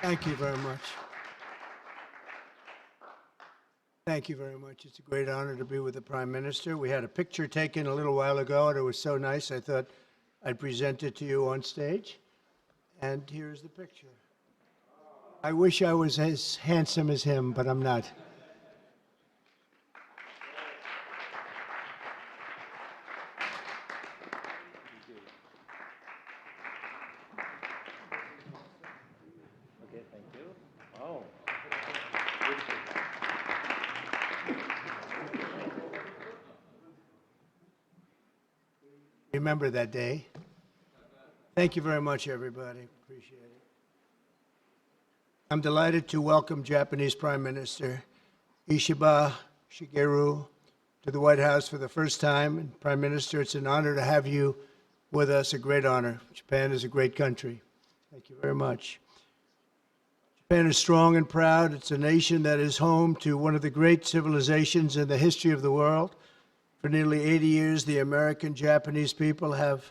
Thank you very much. Thank you very much. It's a great honor to be with the Prime Minister. We had a picture taken a little while ago, and it was so nice, I thought I'd present it to you on stage. And here's the picture. I wish I was as handsome as him, but I'm not. Okay, thank you. Oh. Remember that day. Thank you very much, everybody. Appreciate it. I'm delighted to welcome Japanese Prime Minister Ishiba Shigeru to the White House for the first time. And Prime Minister, it's an honor to have you with us, a great honor. Japan is a great country. Thank you very much. Japan is strong and proud. It's a nation that is home to one of the great civilizations in the history of the world. For nearly 80 years, the American-Japanese people have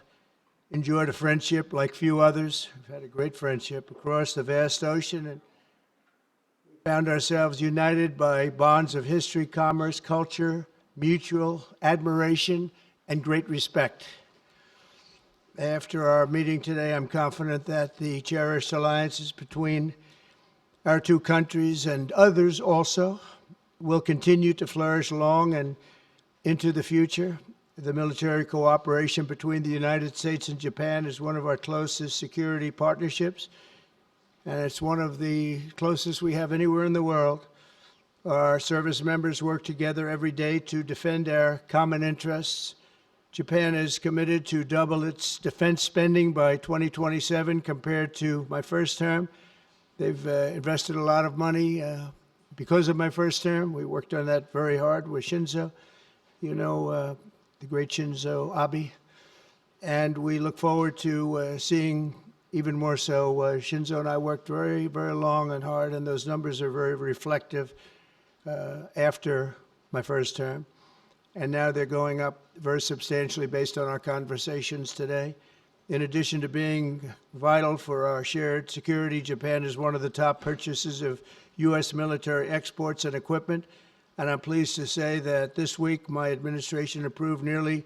enjoyed a friendship like few others. We've had a great friendship across the vast ocean, and we found ourselves united by bonds of history, commerce, culture, mutual admiration, and great respect. After our meeting today, I'm confident that the cherished alliances between our two countries and others also will continue to flourish long and into the future. The military cooperation between the United States and Japan is one of our closest security partnerships, and it's one of the closest we have anywhere in the world. Our service members work together every day to defend our common interests. Japan is committed to double its defense spending by 2027 compared to my first term. They've invested a lot of money because of my first term. We worked on that very hard with Shinzo. You know, the great Shinzo Abe, and we look forward to seeing even more so. Shinzo and I worked very, very long and hard, and those numbers are very reflective after my first term. And now they're going up very substantially based on our conversations today. In addition to being vital for our shared security, Japan is one of the top purchasers of U.S. military exports and equipment. And I'm pleased to say that this week my administration approved nearly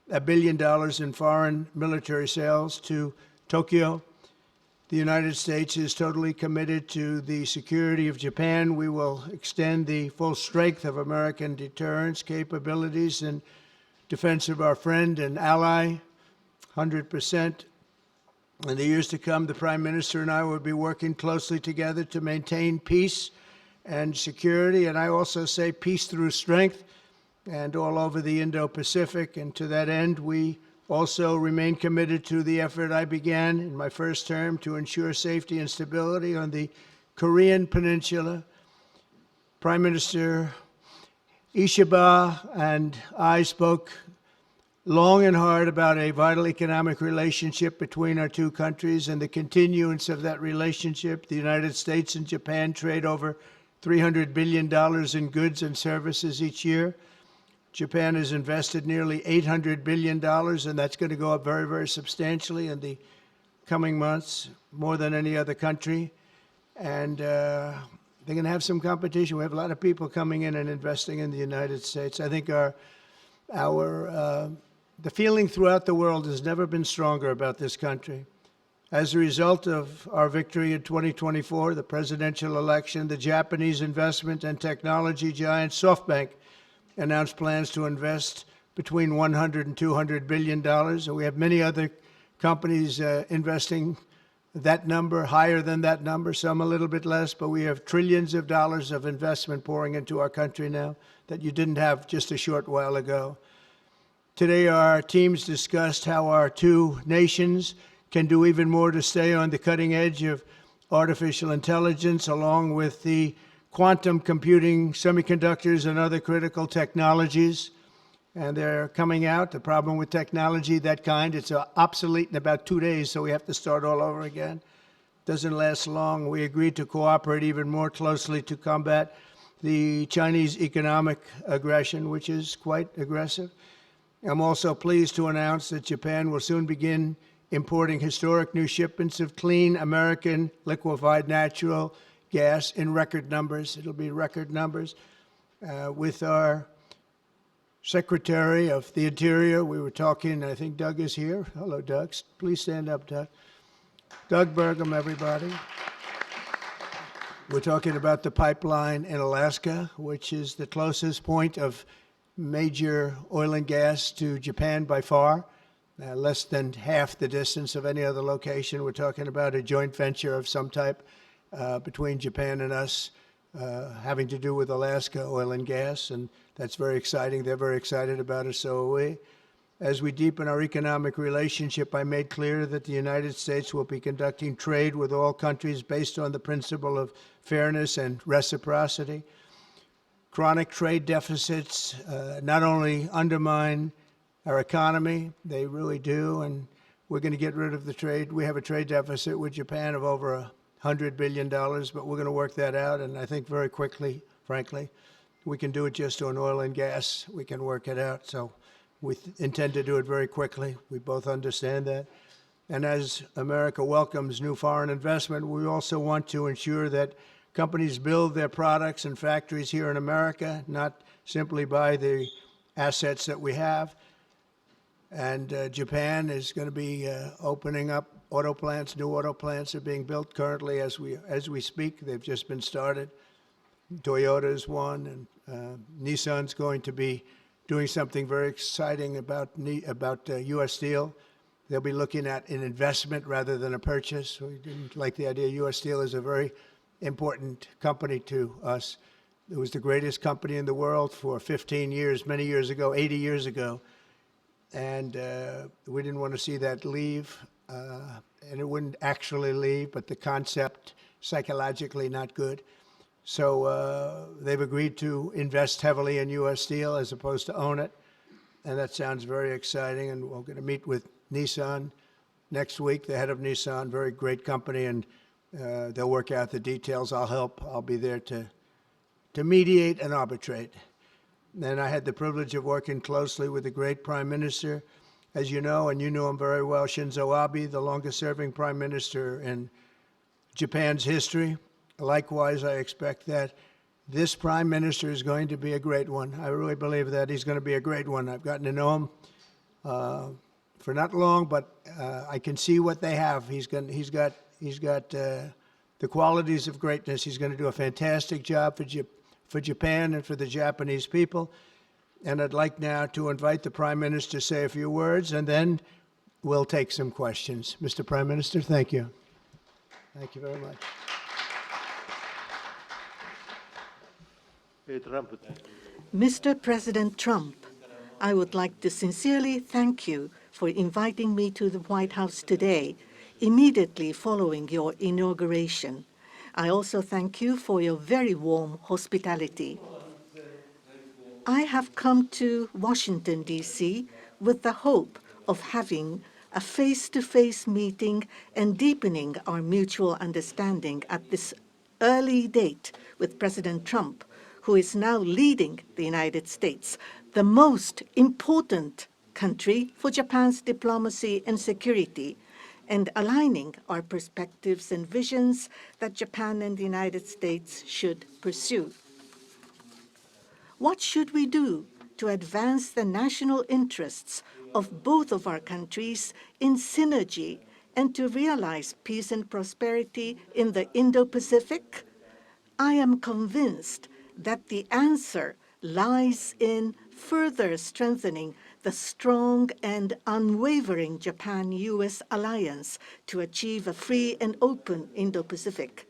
$1 billion in foreign military sales to Tokyo. The United States is totally committed to the security of Japan. We will extend the full strength of American deterrence capabilities in defense of our friend and ally, 100%. In the years to come, the Prime Minister and I will be working closely together to maintain peace and security, and I also say peace through strength, and all over the Indo-Pacific. And to that end, we also remain committed to the effort I began in my first term to ensure safety and stability on the Korean Peninsula. Prime Minister Ishiba and I spoke long and hard about a vital economic relationship between our two countries and the continuance of that relationship. The United States and Japan trade over $300 billion in goods and services each year. Japan has invested nearly $800 billion, and that's going to go up very, very substantially in the coming months, more than any other country. And they're going to have some competition. We have a lot of people coming in and investing in the United States. I think the feeling throughout the world has never been stronger about this country. As a result of our victory in 2024, the presidential election, the Japanese investment and technology giant SoftBank announced plans to invest between $100 and $200 billion. And we have many other companies investing that number, higher than that number, some a little bit less, but we have trillions of dollars of investment pouring into our country now that you didn't have just a short while ago. Today, our teams discussed how our two nations can do even more to stay on the cutting edge of artificial intelligence, along with the quantum computing, semiconductors, and other critical technologies. And they're coming out. The problem with technology, that kind, it's obsolete in about 2 days, so we have to start all over again. Doesn't last long. We agreed to cooperate even more closely to combat the Chinese economic aggression, which is quite aggressive. I'm also pleased to announce that Japan will soon begin importing historic new shipments of clean American liquefied natural gas in record numbers. It'll be record numbers. With our Secretary of the Interior, we were talking, I think Doug is here. Hello, Doug. Please stand up, Doug. Doug Burgum, everybody. We're talking about the pipeline in Alaska, which is the closest point of major oil and gas to Japan by far, less than half the distance of any other location. We're talking about a joint venture of some type between Japan and us, having to do with Alaska oil and gas, and that's very exciting. They're very excited about it, so are we. As we deepen our economic relationship, I made clear that the United States will be conducting trade with all countries based on the principle of fairness and reciprocity. Chronic trade deficits not only undermine our economy, they really do, and we're going to get rid of the trade. We have a trade deficit with Japan of over $100 billion, but we're going to work that out, and I think very quickly, frankly. We can do it just on oil and gas. We can work it out, so we intend to do it very quickly. We both understand that. And as America welcomes new foreign investment, we also want to ensure that companies build their products and factories here in America, not simply buy the assets that we have. And Japan is going to be opening up auto plants. New auto plants are being built currently as we speak. They've just been started. Toyota is one, and Nissan's going to be doing something very exciting about U.S. Steel. They'll be looking at an investment rather than a purchase. We didn't like the idea. U.S. Steel is a very important company to us. It was the greatest company in the world for 15 years, many years ago, 80 years ago. And we didn't want to see that leave. And it wouldn't actually leave, but the concept, psychologically not good. So they've agreed to invest heavily in U.S. Steel as opposed to own it. And that sounds very exciting. And we're going to meet with Nissan next week, the head of Nissan, very great company, and they'll work out the details. I'll help. I'll be there to mediate and arbitrate. And I had the privilege of working closely with the great Prime Minister, as you know, and you know him very well, Shinzo Abe, the longest-serving Prime Minister in Japan's history. Likewise, I expect that this Prime Minister is going to be a great one. I really believe that he's going to be a great one. I've gotten to know him for not long, but I can see what they have. He's got the qualities of greatness. He's going to do a fantastic job for Japan and for the Japanese people. And I'd like now to invite the Prime Minister to say a few words, and then we'll take some questions. Mr. Prime Minister, thank you. Thank you very much. Mr. President Trump, I would like to sincerely thank you for inviting me to the White House today, immediately following your inauguration. I also thank you for your very warm hospitality. I have come to Washington, D.C. with the hope of having a face-to-face meeting and deepening our mutual understanding at this early date with President Trump, who is now leading the United States, the most important country for Japan's diplomacy and security, and aligning our perspectives and visions that Japan and the United States should pursue. What should we do to advance the national interests of both of our countries in synergy and to realize peace and prosperity in the Indo-Pacific? I am convinced that the answer lies in further strengthening the strong and unwavering Japan-U.S. alliance to achieve a free and open Indo-Pacific.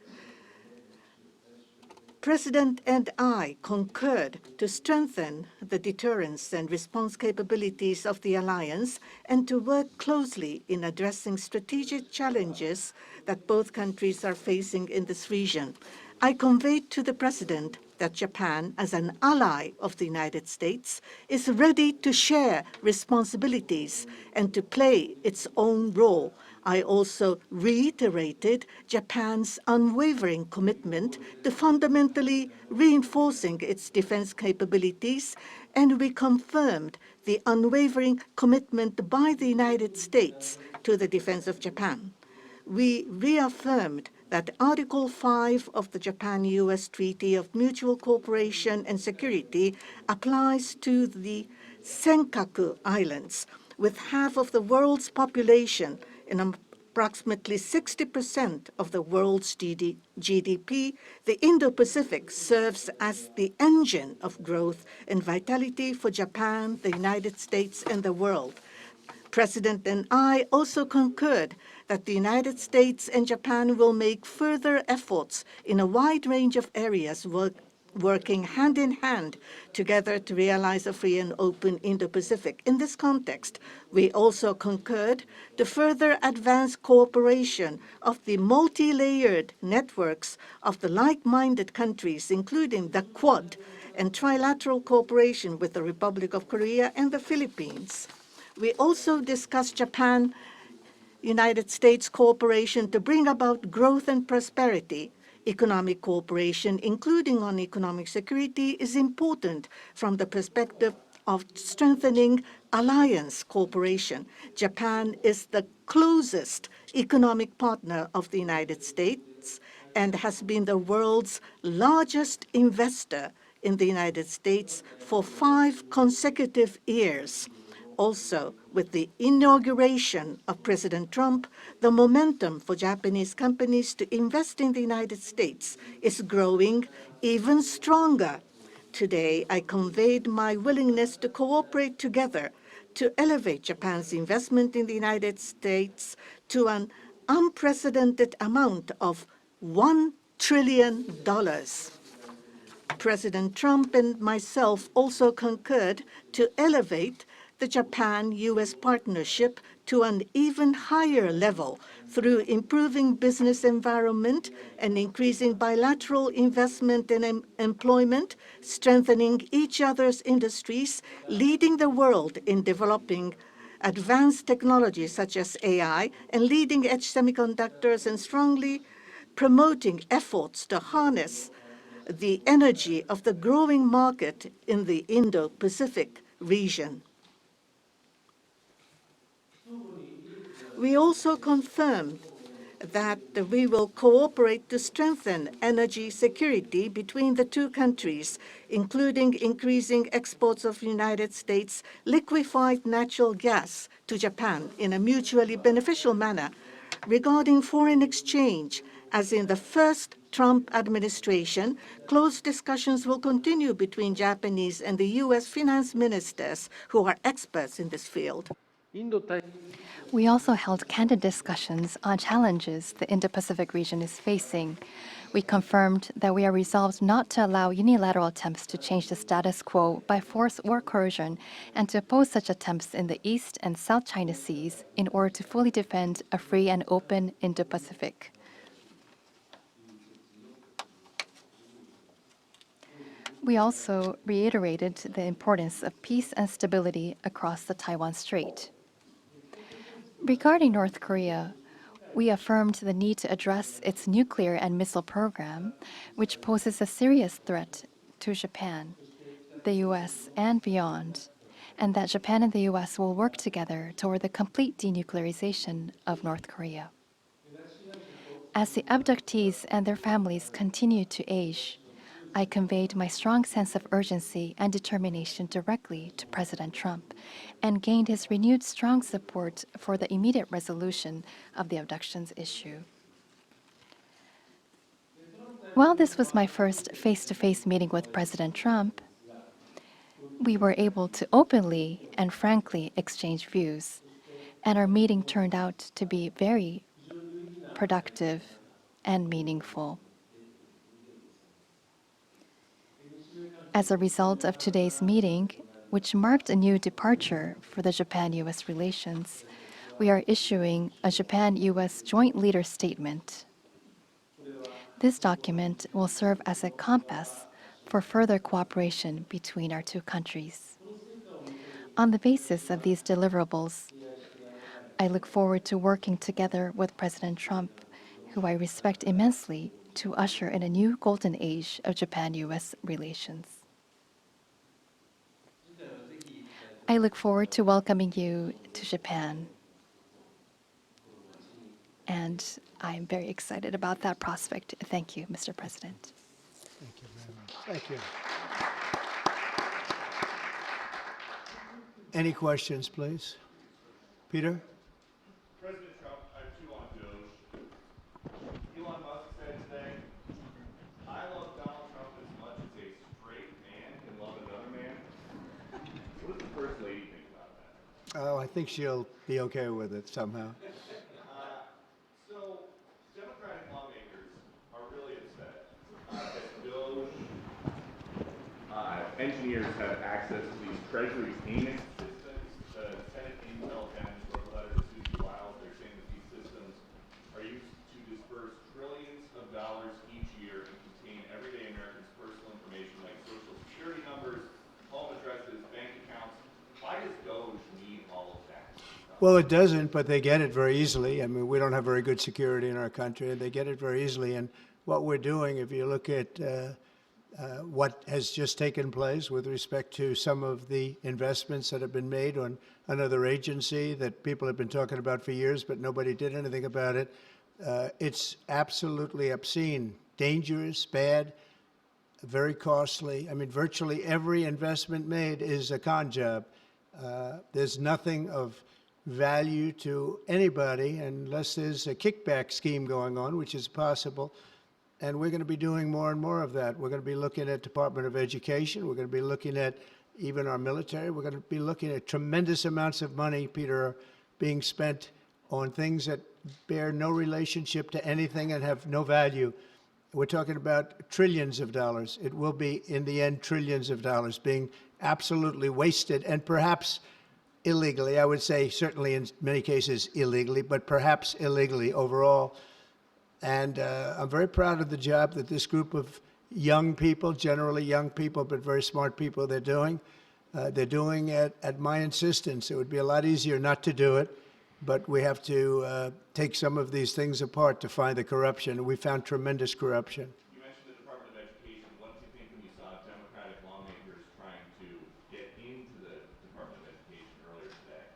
President and I concurred to strengthen the deterrence and response capabilities of the alliance and to work closely in addressing strategic challenges that both countries are facing in this region. I conveyed to the President that Japan, as an ally of the United States, is ready to share responsibilities and to play its own role I also reiterated Japan's unwavering commitment to fundamentally reinforcing its defense capabilities, and we confirmed the unwavering commitment by the United States to the defense of Japan. We reaffirmed that Article 5 of the Japan-US Treaty of Mutual Cooperation and Security applies to the Senkaku Islands, with half of the world's population and approximately 60% of the world's GDP. The Indo-Pacific serves as the engine of growth and vitality for Japan, the United States, and the world. President and I also concurred that the United States and Japan will make further efforts in a wide range of areas, working hand in hand together to realize a free and open Indo-Pacific. In this context, we also concurred to further advance cooperation of the multi-layered networks of the like-minded countries, including the Quad, and trilateral cooperation with the Republic of Korea and the Philippines. We also discussed Japan-United States cooperation to bring about growth and prosperity. Economic cooperation, including on economic security, is important from the perspective of strengthening alliance cooperation. Japan is the closest economic partner of the United States and has been the world's largest investor in the United States for 5 consecutive years. Also, with the inauguration of President Trump, the momentum for Japanese companies to invest in the United States is growing even stronger. Today, I conveyed my willingness to cooperate together to elevate Japan's investment in the United States to an unprecedented amount of $1 trillion. President Trump and myself also concurred to elevate the Japan-US partnership to an even higher level through improving business environment and increasing bilateral investment and employment, strengthening each other's industries, leading the world in developing advanced technologies such as AI and leading-edge semiconductors, and strongly promoting efforts to harness the energy of the growing market in the Indo-Pacific region. We also confirmed that we will cooperate to strengthen energy security between the two countries, including increasing exports of United States liquefied natural gas to Japan in a mutually beneficial manner. Regarding foreign exchange, as in the first Trump administration, close discussions will continue between Japanese and the U.S. finance ministers, who are experts in this field. We also held candid discussions on challenges the Indo-Pacific region is facing. We confirmed that we are resolved not to allow unilateral attempts to change the status quo by force or coercion, and to oppose such attempts in the East and South China Seas in order to fully defend a free and open Indo-Pacific. We also reiterated the importance of peace and stability across the Taiwan Strait. Regarding North Korea, we affirmed the need to address its nuclear and missile program, which poses a serious threat to Japan, the U.S., and beyond, and that Japan and the U.S. will work together toward the complete denuclearization of North Korea. As the abductees and their families continue to age, I conveyed my strong sense of urgency and determination directly to President Trump, and gained his renewed strong support for the immediate resolution of the abductions issue. While this was my first face-to-face meeting with President Trump, we were able to openly and frankly exchange views, and our meeting turned out to be very productive and meaningful. As a result of today's meeting, which marked a new departure for the Japan-US relations, we are issuing a Japan-US Joint Leaders Statement. This document will serve as a compass for further cooperation between our two countries. On the basis of these deliverables, I look forward to working together with President Trump, who I respect immensely, to usher in a new golden age of Japan-US relations. I look forward to welcoming you to Japan, and I'm very excited about that prospect. Thank you, Mr. President. Thank you very much. Thank you. Any questions, please? Peter? President Trump, I have two on Doge. Elon Musk said today, I love Donald Trump as much as a straight man can love another man. What does the First Lady think about that? Oh, I think she'll be okay with it somehow. So, Democratic lawmakers are really upset that Doge engineers have access to these Treasury payment systems. The Senate Intel Dems wrote a letter to Susie Wiles. They're saying that these systems are used to disperse trillions of dollars each year and contain everyday Americans' personal information like social security numbers, home addresses, bank accounts. Why does Doge need all of that? Well, it doesn't, but they get it very easily. I mean, we don't have very good security in our country, and they get it very easily. And what we're doing, if you look at what has just taken place with respect to some of the investments that have been made on another agency that people have been talking about for years, but nobody did anything about it, it's absolutely obscene, dangerous, bad, very costly. I mean, virtually every investment made is a con job. There's nothing of value to anybody unless there's a kickback scheme going on, which is possible. And we're going to be doing more and more of that. We're going to be looking at Department of Education. We're going to be looking at even our military. We're going to be looking at tremendous amounts of money, Peter, being spent on things that bear no relationship to anything and have no value. We're talking about trillions of dollars. It will be, in the end, trillions of dollars being absolutely wasted, and perhaps illegally. I would say certainly in many cases illegally, but perhaps illegally overall. And I'm very proud of the job that this group of young people, generally young people, but very smart people, they're doing. They're doing it at my insistence. It would be a lot easier not to do it, but we have to take some of these things apart to find the corruption. We found tremendous corruption. You mentioned the Department of Education. What did you think when you saw Democratic lawmakers trying to get into the Department of Education earlier today?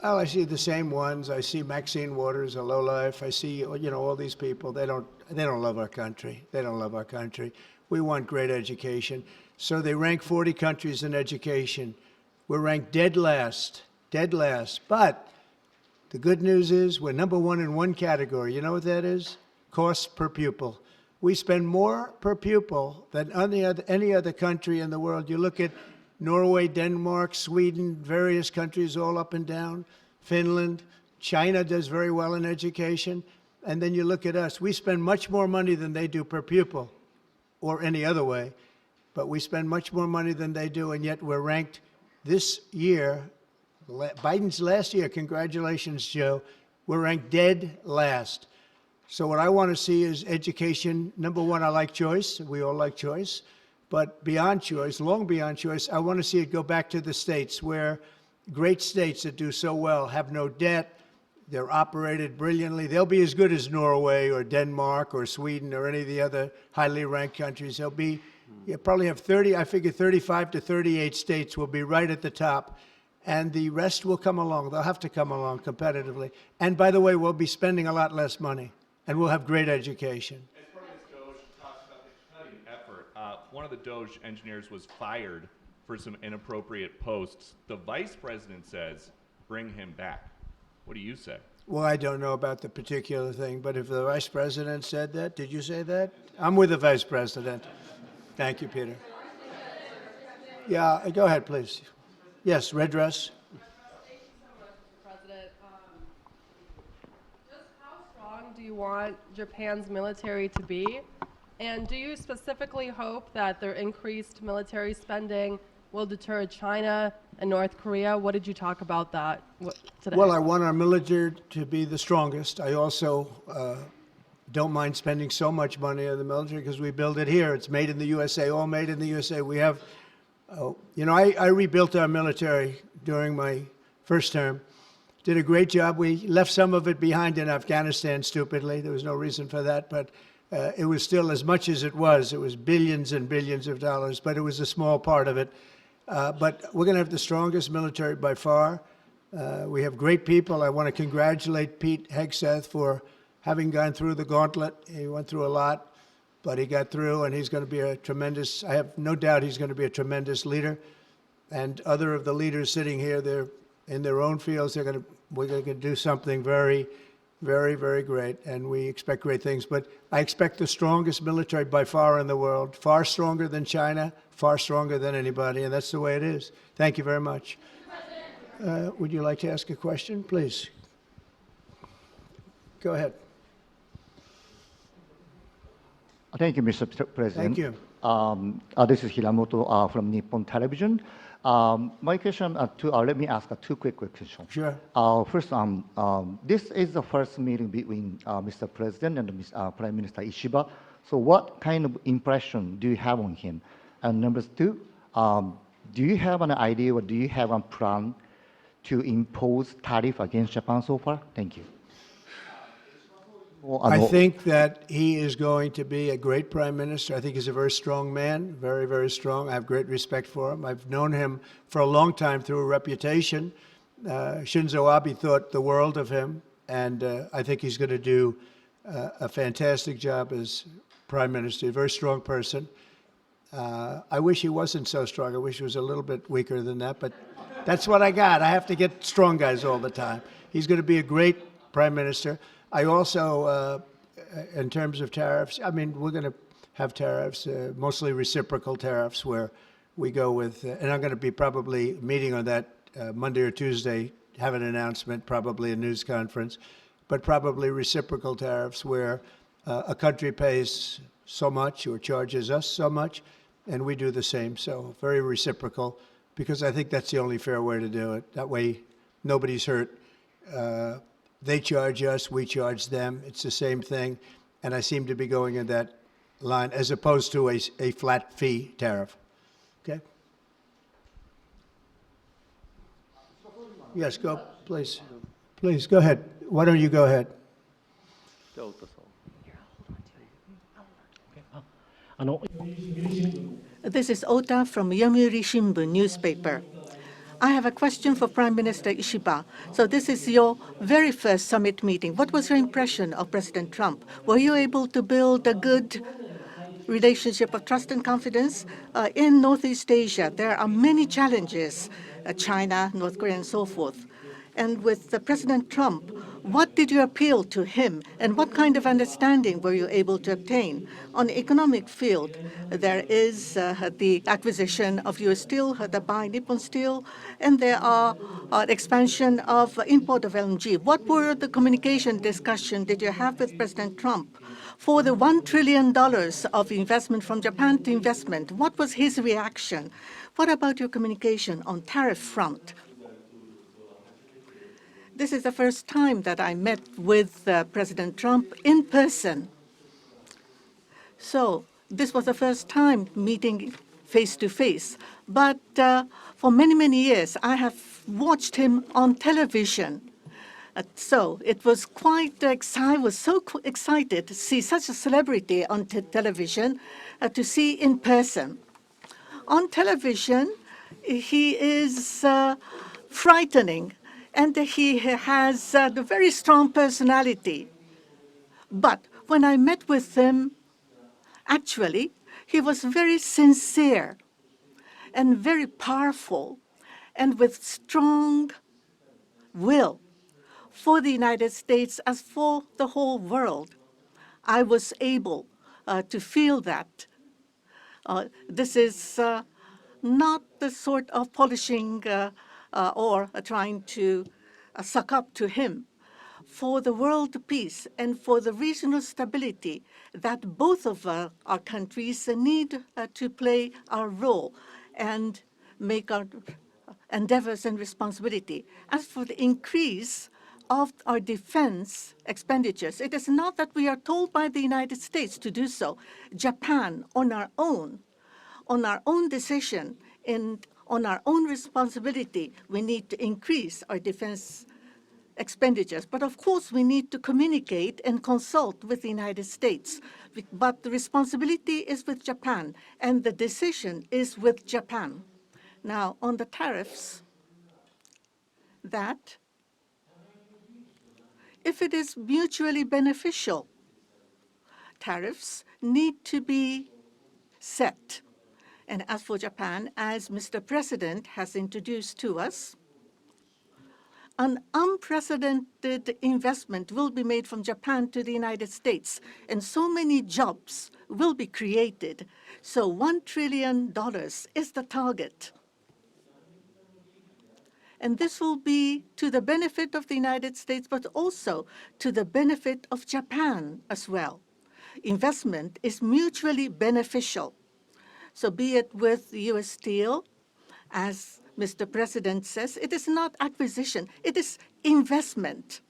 Oh, I see the same ones. I see Maxine Waters, a lowlife. I see, all these people. They don't love our country. They don't love our country. We want great education. So they rank 40 countries in education. We're ranked dead last. But the good news is we're number one in one category. You know what that is? Cost per pupil. We spend more per pupil than any other country in the world. You look at Norway, Denmark, Sweden, various countries all up and down, Finland, China does very well in education. And then you look at us. We spend much more money than they do per pupil or any other way. But we spend much more money than they do, and yet we're ranked this year, Biden's last year, congratulations, Joe, we're ranked dead last. So what I want to see is education. Number one, I like choice. We all like choice. But beyond choice, long beyond choice, I want to see it go back to the states where great states that do so well have no debt. They're operated brilliantly. They'll be as good as Norway or Denmark or Sweden or any of the other highly ranked countries. They'll be, you probably have 35 to 38 states will be right at the top. And the rest will come along. They'll have to come along competitively. And by the way, we'll be spending a lot less money. And we'll have great education. As part of this Doge talks about the cutting effort, one of the Doge engineers was fired for some inappropriate posts. The vice president says, bring him back. What do you say? Well, I don't know about the particular thing, but if the vice president said that, did you say that? I'm with the vice president. Thank you, Peter. Yeah, go ahead, please. Yes, red dress. Thank you so much, Mr. President. Just how strong do you want Japan's military to be? And do you specifically hope that their increased military spending will deter China and North Korea? What did you talk about that today? Well, I want our military to be the strongest. I also don't mind spending so much money on the military because we build it here. It's made in the USA, all made in the USA. We have, I rebuilt our military during my first term did a great job. We left some of it behind in Afghanistan, stupidly. There was no reason for that, but it was still as much as it was. It was billions and billions of dollars, but it was a small part of it. But we're going to have the strongest military by far. We have great people. I want to congratulate Pete Hegseth for having gone through the gauntlet. He went through a lot, but he got through, and he's going to be a tremendous, I have no doubt he's going to be a tremendous leader. And other of the leaders sitting here, they're in their own fields. We're going to do something very, very, very great, and we expect great things. But I expect the strongest military by far in the world, far stronger than China, far stronger than anybody, and that's the way it is. Thank you very much. Would you like to ask a question, please? Go ahead. Thank you, Mr. President. Thank you. This is Hiramoto from Nippon Television. My question, let me ask two quick questions. Sure. First, this is the first meeting between Mr. President and Prime Minister Ishiba. So what kind of impression do you have on him? And number two, do you have an idea or do you have a plan to impose tariff against Japan so far? Thank you. I think that he is going to be a great prime minister. I think he's a very strong man, very, very strong. I have great respect for him. I've known him for a long time through a reputation. Shinzo Abe thought the world of him, and I think he's going to do a fantastic job as prime minister. A very strong person. I wish he wasn't so strong. I wish he was a little bit weaker than that, but that's what I got. I have to get strong guys all the time. He's going to be a great prime minister. I also, in terms of tariffs, I mean, we're going to have tariffs, mostly reciprocal tariffs, where we go with, and I'm going to be probably meeting on that Monday or Tuesday, have an announcement, probably a news conference, but probably reciprocal tariffs where a country pays so much or charges us so much, and we do the same. So very reciprocal, because I think that's the only fair way to do it. That way, nobody's hurt. They charge us, we charge them. It's the same thing. And I seem to be going in that line as opposed to a flat fee tariff. Okay? Yes, go, please. Please, go ahead. Why don't you go ahead? This is Ota from Yomiuri Shimbun newspaper. I have a question for Prime Minister Ishiba. So this is your very first summit meeting. What was your impression of President Trump? Were you able to build a good relationship of trust and confidence? In Northeast Asia, there are many challenges, China, North Korea, and so forth. And with President Trump, what did you appeal to him, and what kind of understanding were you able to obtain? On the economic field, there is the acquisition of U.S. Steel, the buy Nippon Steel, and there are expansion of import of LNG. What were the communication discussion did you have with President Trump? For the $1 trillion of investment from Japan to investment, what was his reaction? What about your communication on tariff front? This is the first time that I met with President Trump in person. So this was the first time meeting face to face. But for many, many years, I have watched him on television. So it was quite I was so excited to see such a celebrity on television, to see in person. On television, he is frightening. And he has a very strong personality. But when I met with him, actually, he was very sincere and very powerful and with strong will for the United States as for the whole world. I was able to feel that. This is not the sort of polishing or trying to suck up to him. For the world peace and for the regional stability that both of our countries need to play our role and make our endeavors and responsibility. As for the increase of our defense expenditures, it is not that we are told by the United States to do so. Japan, on our own decision, and on our own responsibility, we need to increase our defense expenditures. But of course, we need to communicate and consult with the United States. But the responsibility is with Japan, and the decision is with Japan. Now, on the tariffs, that if it is mutually beneficial, tariffs need to be set. And as for Japan, as Mr. President has introduced to us, an unprecedented investment will be made from Japan to the United States, and so many jobs will be created. So $1 trillion is the target. And this will be to the benefit of the United States, but also to the benefit of Japan as well. Investment is mutually beneficial. So be it with U.S. Steel, as Mr. President says, it is not acquisition, it is investment.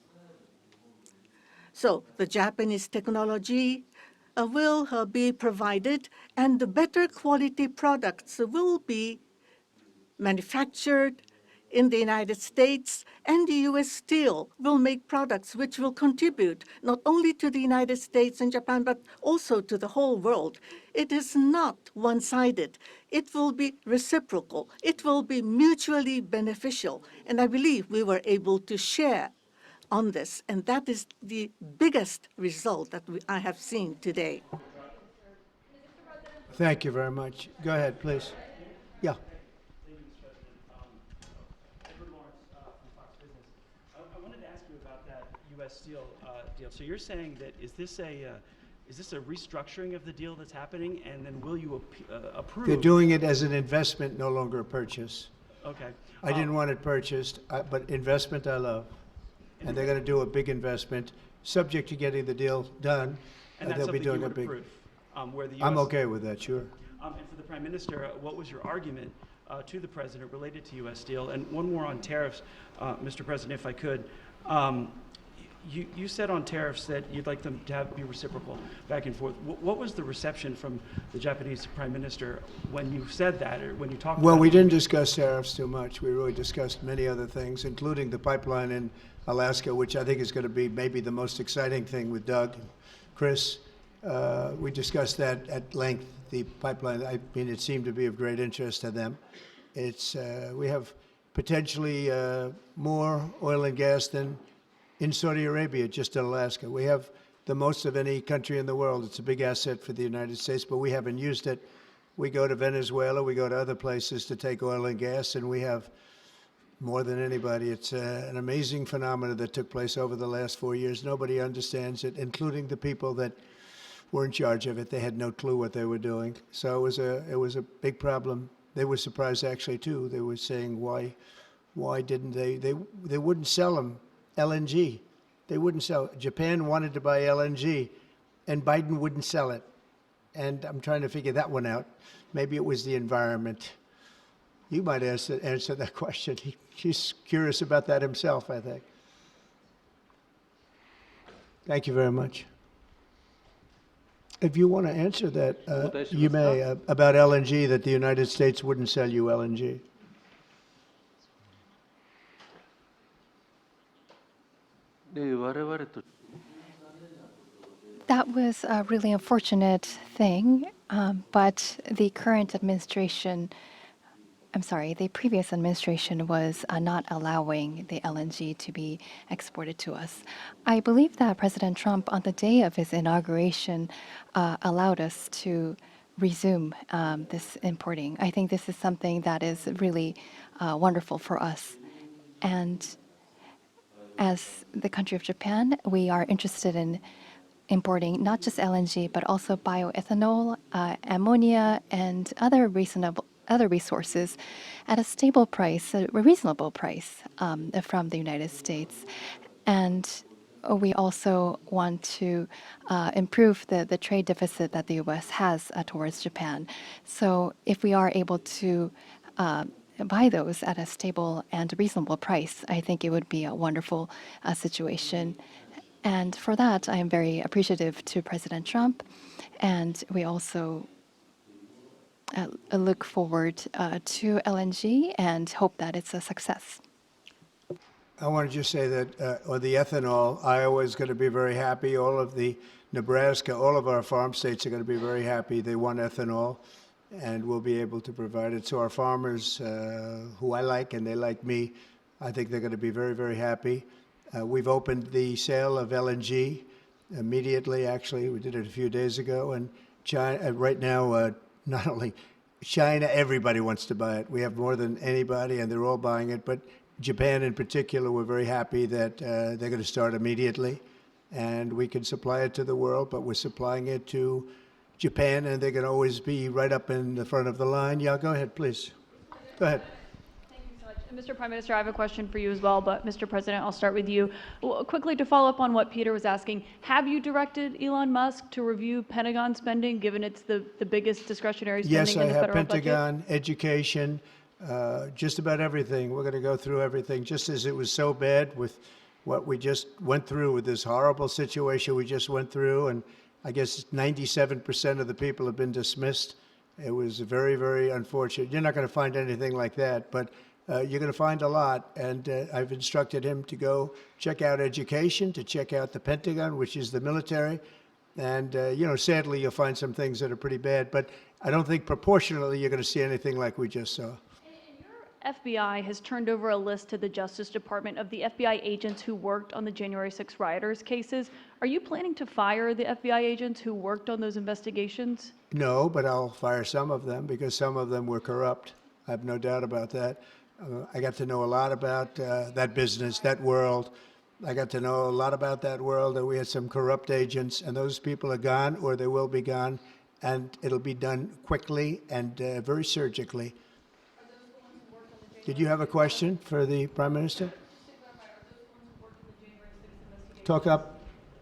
So the Japanese technology will be provided, and the better quality products will be manufactured in the United States, and the U.S. Steel will make products which will contribute not only to the United States and Japan, but also to the whole world. It is not one-sided. It will be reciprocal. It will be mutually beneficial. And I believe we were able to share on this, and that is the biggest result that I have seen today. Thank you very much. Go ahead, please. Yeah. I wanted to ask you about that U.S. Steel deal. So you're saying that is this a restructuring of the deal that's happening, and then will you approve? They're doing it as an investment, no longer a purchase. Okay. I didn't want it purchased, but investment I love. And they're going to do a big investment, subject to getting the deal done. And that's they'll be something doing you a would big. approve, where the U.S. I'm okay with that, sure. And for the Prime Minister, what was your argument to the President related to U.S. Steel? And one more on tariffs, Mr. President, if I could. You said on tariffs that you'd like them to be reciprocal back and forth. What was the reception from the Japanese Prime Minister when you said that, or when you talked Well, about we it? didn't discuss tariffs too much. We really discussed many other things, including the pipeline in Alaska, which I think is going to be maybe the most exciting thing with Doug and Chris. We discussed that at length, the pipeline. I mean, it seemed to be of great interest to them. We have potentially more oil and gas than in Saudi Arabia, just in Alaska. We have the most of any country in the world. It's a big asset for the United States, but we haven't used it. We go to Venezuela, we go to other places to take oil and gas, and we have more than anybody. It's an amazing phenomenon that took place over the last 4 years. Nobody understands it, including the people that were in charge of it. They had no clue what they were doing. So it was a big problem. They were surprised actually too. They were saying why didn't they wouldn't sell them LNG. They wouldn't sell. Japan wanted to buy LNG, and Biden wouldn't sell it. And I'm trying to figure that one out. Maybe it was the environment. You might answer that question. He's curious about that himself, I think. Thank you very much. If you want to answer that, you may, about LNG, that the United States wouldn't sell you LNG. That was a really unfortunate thing, but the current administration, the previous administration was not allowing the LNG to be exported to us. I believe that President Trump, on the day of his inauguration, allowed us to resume this importing. I think this is something that is really wonderful for us. And as the country of Japan, we are interested in importing not just LNG, but also bioethanol, ammonia, and other resources at a stable price, a reasonable price from the United States. And we also want to improve the trade deficit that the U.S. has towards Japan. So if we are able to buy those at a stable and reasonable price, I think it would be a wonderful situation. And for that, I am very appreciative to President Trump. And we also look forward to LNG and hope that it's a success. I want to just say that, on the ethanol, Iowa is going to be very happy. All of the Nebraska, all of our farm states are going to be very happy. They want ethanol, and we'll be able to provide it. So our farmers, who I like and they like me, I think they're going to be very, very happy. We've opened the sale of LNG immediately, actually. We did it a few days ago. And China, right now, not only China, everybody wants to buy it. We have more than anybody, and they're all buying it. But Japan in particular, we're very happy that they're going to start immediately. And we can supply it to the world, but we're supplying it to Japan, and they're going to always be right up in the front of the line. Yeah, go ahead, please. Go ahead. Thank you so much. And Mr. Prime Minister, I have a question for you as well, but Mr. President, I'll start with you. Well, quickly to follow up on what Peter was asking, have you directed Elon Musk to review Pentagon spending, given it's the biggest discretionary spending Yes, I in the have federal Pentagon, education, just about everything. We're going to go through everything, just as it was so bad with what we just went through with this horrible situation we just went through. And I guess 97% of the people have been dismissed. It was very, very unfortunate. You're not going to find anything like that, but you're going to find a lot. And I've instructed him to go check out education, to check out the Pentagon, which is the military. And, sadly, you'll find some things that are pretty bad. But I don't think proportionally you're going to see anything like we just saw. FBI has turned over a list to the Justice Department of the FBI agents who worked on the January 6 rioters cases. Are you planning to fire the FBI agents who worked on those investigations? No, but I'll fire some of them because some of them were corrupt. I have no doubt about that. I got to know a lot about that business, that world. I got to know a lot about that world, and we had some corrupt agents, and those people are gone, or they will be gone, and it'll be done quickly and very surgically. Did you have a question for the Prime Minister? Talk up.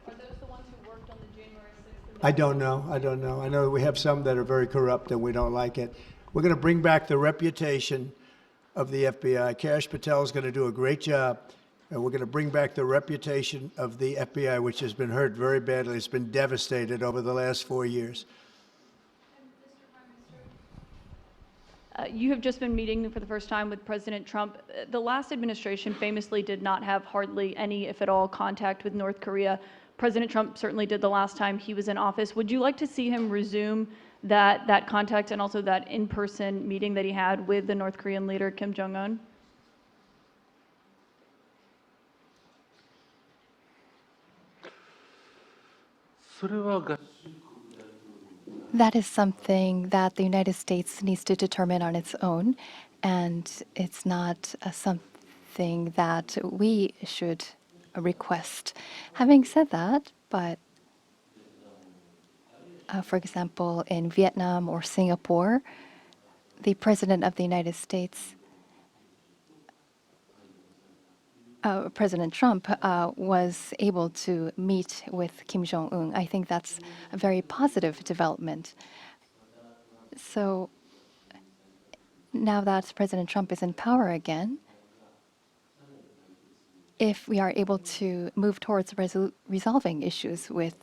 Are those the ones who worked on the January 6th? I don't know. I know we have some that are very corrupt and we don't like it. We're going to bring back the reputation of the FBI. Kash Patel is going to do a great job, and we're going to bring back the reputation of the FBI, which has been hurt very badly. It's been devastated over the last 4 years. You have just been meeting for the first time with President Trump. The last administration famously did not have hardly any, if at all, contact with North Korea. President Trump certainly did the last time he was in office. Would you like to see him resume that contact and also that in-person meeting that he had with the North Korean leader, Kim Jong-un? That is something that the United States needs to determine on its own, and it's not something that we should request. Having said that, but for example, in Vietnam or Singapore, the President of the United States, President Trump, was able to meet with Kim Jong-un. I think that's a very positive development. So now that President Trump is in power again, if we are able to move towards resolving issues with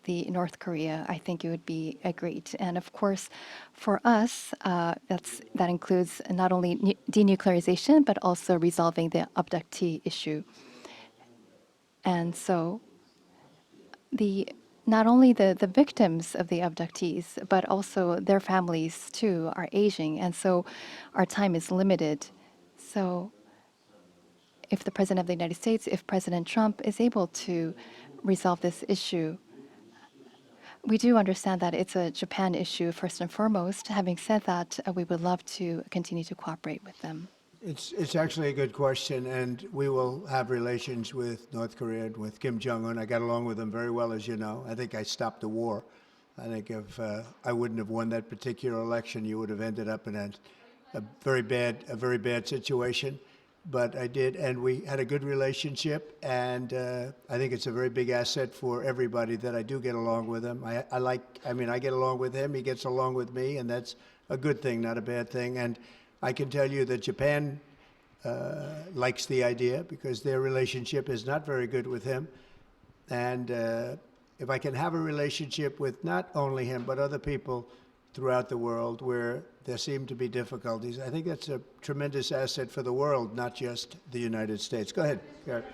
the North Korea, I think it would be great. And of course, for us, that includes not only denuclearization, but also resolving the abductee issue. And so not only the victims of the abductees, but also their families too are aging. And so our time is limited. So if the President of the United States, if President Trump is able to resolve this issue, we do understand that it's a Japan issue first and foremost. Having said that, we would love to continue to cooperate with them. It's actually a good question, and we will have relations with North Korea, with Kim Jong-un. I got along with him very well, as you know. I think I stopped the war. I think if I wouldn't have won that particular election, you would have ended up in a very bad situation. But I did, and we had a good relationship, and I think it's a very big asset for everybody that I do get along with him. I get along with him, he gets along with me, and that's a good thing, not a bad thing. And I can tell you that Japan likes the idea because their relationship is not very good with him. And if I can have a relationship with not only him, but other people, throughout the world where there seem to be difficulties. I think that's a tremendous asset for the world, not just the United States. Go ahead, Garrett.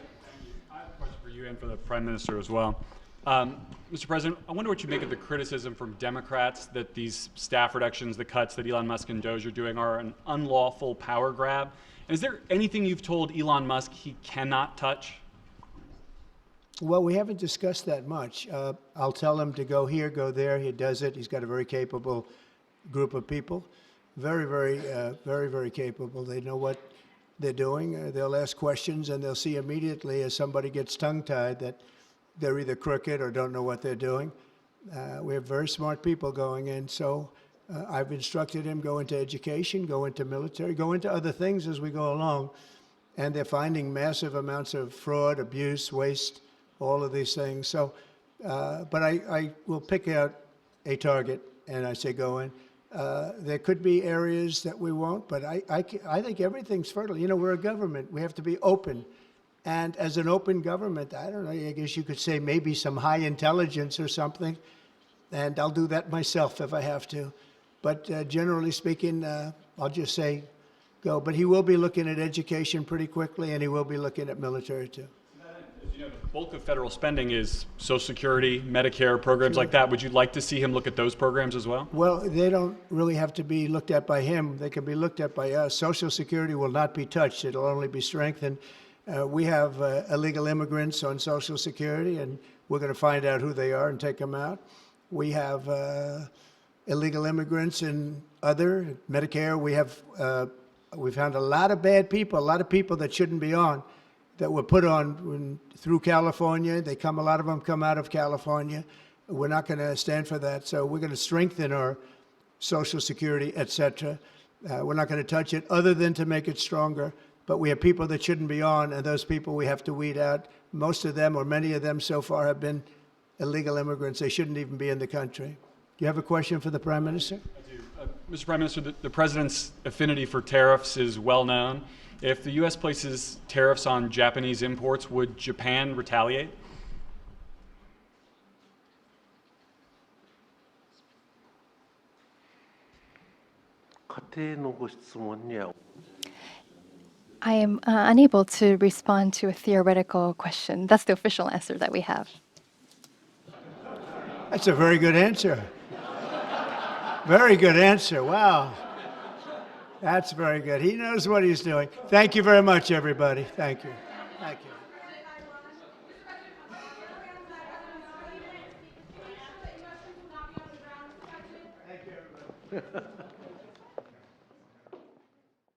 I have a question for you and for the Prime Minister as well. Mr. President, I wonder what you make of the criticism from Democrats that these staff reductions, the cuts that Elon Musk and Doge are doing are an unlawful power grab. And is there anything you've told Elon Musk he cannot touch? Well, we haven't discussed that much. I'll tell him to go here, go there. He does it. He's got a very capable group of people. Very capable. They know what they're doing. They'll ask questions, and they'll see immediately as somebody gets tongue-tied that they're either crooked or don't know what they're doing. We have very smart people going in. So I've instructed him, go into education, go into military, go into other things as we go along. And they're finding massive amounts of fraud, abuse, waste, all of these things. So, but I will pick out a target and I say go in. There could be areas that we won't, but I think everything's fertile. You know, we're a government. We have to be open. And as an open government, I don't know, I guess you could say maybe some high intelligence or something. And I'll do that myself if I have to. But generally speaking, I'll just say go. But he will be looking at education pretty quickly, and he will be looking at military too. As you know, the bulk of federal spending is Social Security, Medicare, programs like that. Would you like to see him look at those programs as well? Well, they don't really have to be looked at by him. They can be looked at by us. Social Security will not be touched. It'll only be strengthened. We have illegal immigrants on Social Security, and we're going to find out who they are and take them out. We have illegal immigrants in other Medicare. We've found a lot of bad people, a lot of people that shouldn't be on, that were put on through California. A lot of them come out of California. We're not going to stand for that. So we're going to strengthen our Social Security, et cetera. We're not going to touch it other than to make it stronger. But we have people that shouldn't be on, and those people we have to weed out. Most of them, or many of them so far, have been illegal immigrants. They shouldn't even be in the country. Do you have a question for the Prime Minister? I do. Mr. Prime Minister, the President's affinity for tariffs is well known. If the U.S. places tariffs on Japanese imports, would Japan retaliate? I am unable to respond to a theoretical question. That's the official answer that we have. That's a very good answer. Very good answer. Wow. That's very good. He knows what he's doing. Thank you very much, everybody. Thank you. Thank you. Thank you, everybody.